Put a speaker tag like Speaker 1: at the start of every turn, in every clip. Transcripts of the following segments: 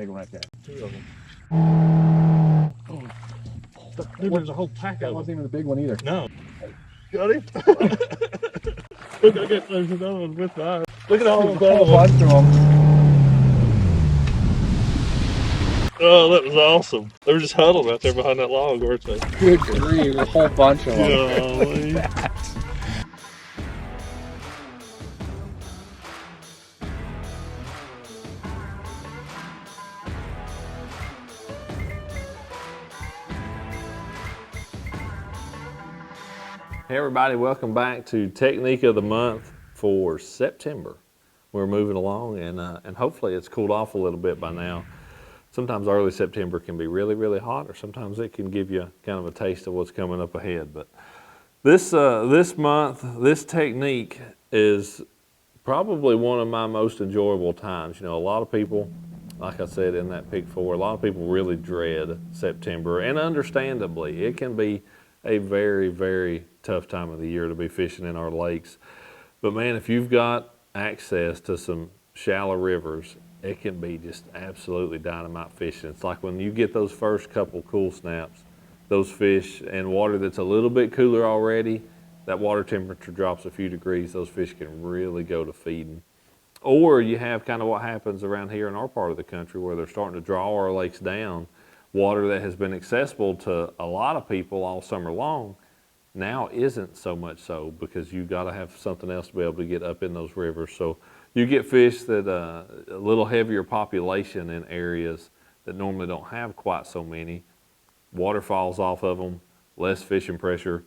Speaker 1: big one right there.
Speaker 2: Two of them. Oh, dude, there's a whole pack of them.
Speaker 1: That wasn't even the big one either.
Speaker 2: No. Got him? Look, I guess there's another one with mine. Look at all of
Speaker 1: A whole
Speaker 2: them.
Speaker 1: bunch of them.
Speaker 2: Oh, that was awesome. They were just huddled out there behind that log, weren't they?
Speaker 1: Good grief, a whole bunch of them.
Speaker 2: Golly.
Speaker 3: Hey everybody, welcome back to Technique of the Month for September. We're moving along and hopefully it's cooled off a little bit by now. Sometimes early September can be really, really hot, or sometimes it can give you kind of a taste of what's coming up ahead. But this month, this technique is probably one of my most enjoyable times. You know, a lot of people, like I said in that pick 4, a lot of people really dread September, and understandably, it can be a very, very tough time of the year to be fishing in our lakes. But man, if you've got access to some shallow rivers, it can be just absolutely dynamite fishing. It's like when you get those first couple cool snaps, those fish in water that's a little bit cooler already, that water temperature drops a few degrees, those fish can really go to feeding. Or you have kind of what happens around here in our part of the country where they're starting to draw our lakes down. Water that has been accessible to a lot of people all summer long now isn't so much so, because you've got to have something else to be able to get up in those rivers. So you get fish that a little heavier population in areas that normally don't have quite so many. Water falls off of them, less fishing pressure.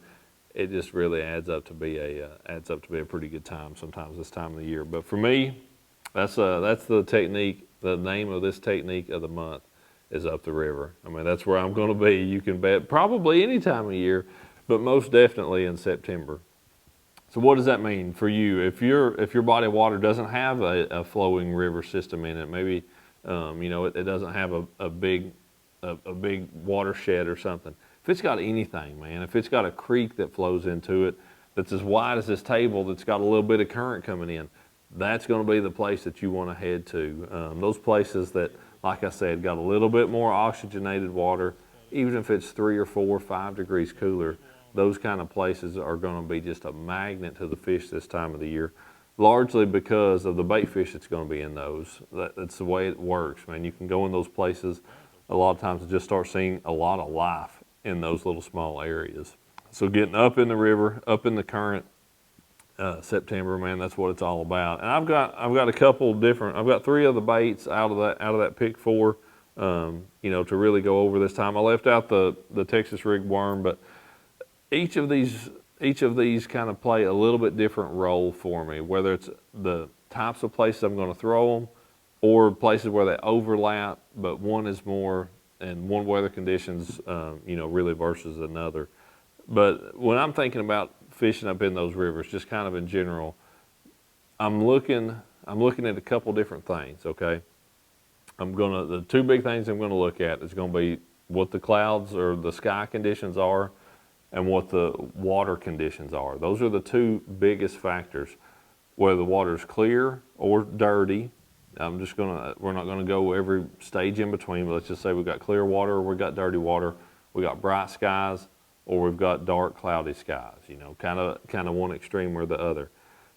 Speaker 3: It just really adds up to be a pretty good time sometimes this time of the year. But for me, that's the technique. The name of this technique of the month is up the river. I mean, that's where I'm going to be. You can bet probably any time of year, but most definitely in September. So what does that mean for you? If your body of water doesn't have a flowing river system in it, maybe you know, it doesn't have a big watershed or something. If it's got anything, man, if it's got a creek that flows into it that's as wide as this table, that's got a little bit of current coming in, that's going to be the place that you want to head to. Those places that, like I said, got a little bit more oxygenated water, even if it's 3 or 4 or 5 degrees cooler, those kind of places are going to be just a magnet to the fish this time of the year, largely because of the bait fish that's going to be in those. That's the way it works, man. You can go in those places a lot of times and just start seeing a lot of life in those little small areas. So getting up in the river, up in the current, September, man, that's what it's all about. And I've got a couple different, I've got 3 of the baits out of that pick 4, you know, to really go over this time. I left out the Texas rig worm, but each of these kind of play a little bit different role for me, whether it's the types of places I'm going to throw them or places where they overlap, but one is more in one weather conditions, you know, really versus another. But when I'm thinking about fishing up in those rivers, just kind of in general, I'm looking at a couple different things, okay? The 2 big things I'm gonna look at is gonna be what the clouds or the sky conditions are and what the water conditions are. Those are the 2 biggest factors, whether the water is clear or dirty. We're not gonna go every stage in between, but let's just say we've got clear water or we've got dirty water, we got bright skies, or we've got dark, cloudy skies, you know, kind of one extreme or the other.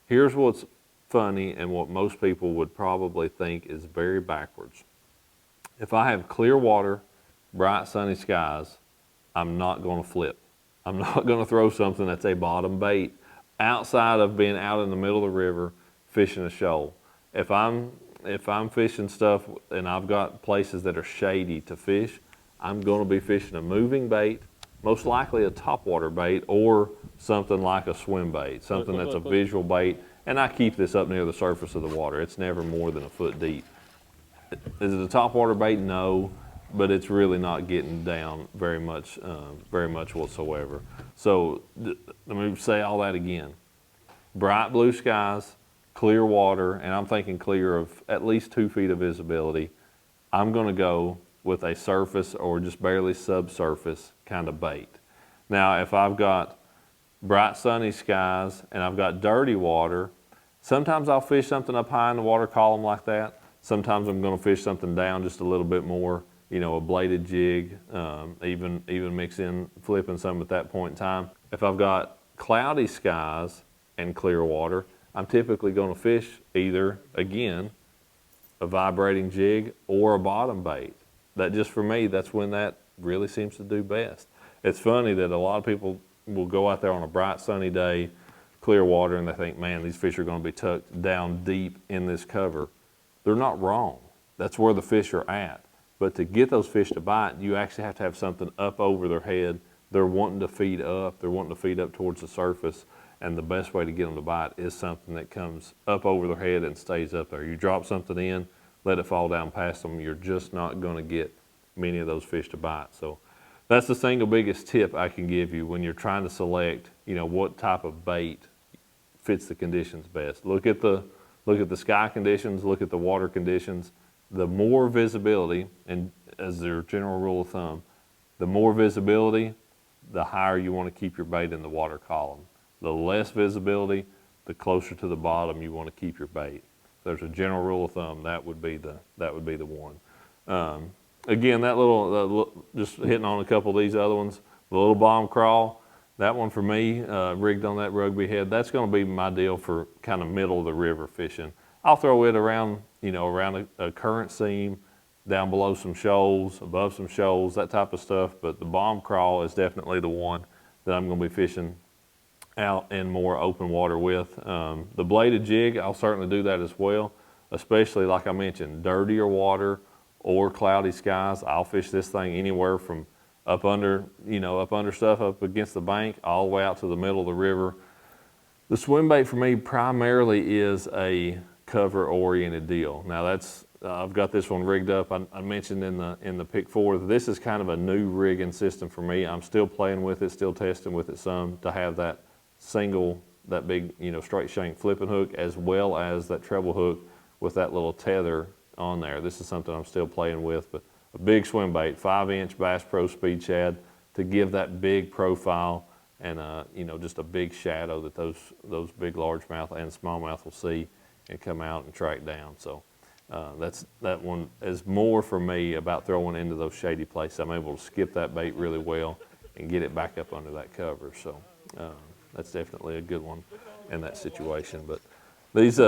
Speaker 3: Here's what's funny and what most people would probably think is very backwards. If I have clear water, bright, sunny skies, I'm not going to flip. I'm not going to throw something that's a bottom bait outside of being out in the middle of the river fishing a shoal. If I'm fishing stuff and I've got places that are shady to fish, I'm going to be fishing a moving bait, most likely a topwater bait or something like a swim bait, something that's a visual bait. And I keep this up near the surface of the water. It's never more than a foot deep. Is it a topwater bait? No, but it's really not getting down very much whatsoever. So let me say all that again. Bright blue skies, clear water, and I'm thinking clear of at least 2 feet of visibility. I'm going to go with a surface or just barely subsurface kind of bait. Now, if I've got bright sunny skies and I've got dirty water, sometimes I'll fish something up high in the water column like that. Sometimes I'm gonna fish something down just a little bit more, you know, a bladed jig, even mix in flipping some at that point in time. If I've got cloudy skies and clear water, I'm typically gonna fish either, again, a vibrating jig or a bottom bait. That just for me, that's when that really seems to do best. It's funny that a lot of people will go out there on a bright sunny day, clear water, and they think, man, these fish are gonna be tucked down deep in this cover. They're not wrong. That's where the fish are at. But to get those fish to bite, you actually have to have something up over their head. They're wanting to feed up. They're wanting to feed up towards the surface. And the best way to get them to bite is something that comes up over their head and stays up there. You drop something in, let it fall down past them, you're just not gonna get many of those fish to bite. So that's the single biggest tip I can give you when you're trying to select, you know, what type of bait fits the conditions best. Look at the sky conditions, look at the water conditions. The more visibility, and as their general rule of thumb, the more visibility, the higher you want to keep your bait in the water column. The less visibility, the closer to the bottom you want to keep your bait. There's a general rule of thumb, that would be the one. Again, that little, just hitting on a couple of these other ones, the little bomb crawl, that one for me, rigged on that rugby head, that's going to be my deal for kind of middle of the river fishing. I'll throw it around, you know, around a current seam, down below some shoals, above some shoals, that type of stuff. But the bomb crawl is definitely the one that I'm going to be fishing out in more open water with. The bladed jig, I'll certainly do that as well, especially like I mentioned, dirtier water or cloudy skies. I'll fish this thing anywhere from up under stuff up against the bank, all the way out to the middle of the river. The swim bait for me primarily is a cover-oriented deal. Now that's, I've got this one rigged up. I mentioned in the pick 4, this is kind of a new rigging system for me. I'm still playing with it, still testing with it some to have that that big, you know, straight shank flipping hook, as well as that treble hook with that little tether on there. This is something I'm still playing with, but a big swim bait, 5-inch Bass Pro Speed Shad, to give that big profile and you know, just a big shadow that those big largemouth and smallmouth will see and come out and track down. So that one is more for me about throwing into those shady places. I'm able to skip that bait really well and get it back up under that cover. So that's definitely a good one in that situation. But these,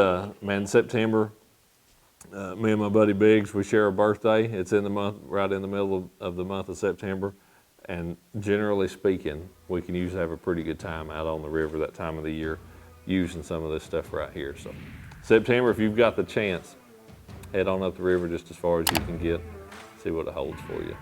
Speaker 3: man, September, me and my buddy Biggs, we share a birthday. It's in the month, right in the middle of the month of September. And generally speaking, we can usually have a pretty good time out on the river that time of the year using some of this stuff right here. So September, if you've got the chance, head on up the river just as far as you can get, see what it holds for you.